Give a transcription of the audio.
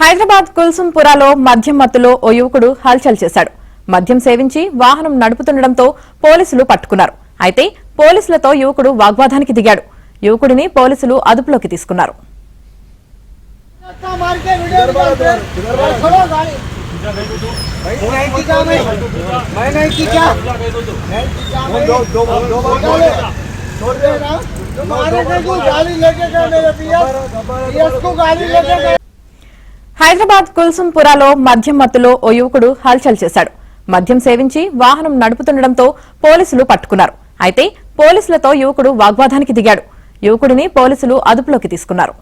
హైదరాబాద్ కుల్సుంపురాలో మద్యం మత్తులో ఓ యువకుడు హల్చల్ చేశాడు. మద్యం సేవించి వాహనం నడుపుతుండటంతో పోలీసులు పట్టుకున్నారు. అయితే పోలీసులతో యువకుడు వాగ్వాదానికి దిగాడు. యువకుడిని పోలీసులు అదుపులోకి తీసుకున్నారు. హైదరాబాద్ కుల్సుంపురాలో మద్యం మత్తులో ఓ యువకుడు హల్చల్ చేశాడు. మద్యం సేవించి వాహనం నడుపుతుండటంతో పోలీసులు పట్టుకున్నారు. అయితే పోలీసులతో యువకుడు వాగ్వాదానికి దిగాడు. యువకుడిని పోలీసులు అదుపులోకి తీసుకున్నారు.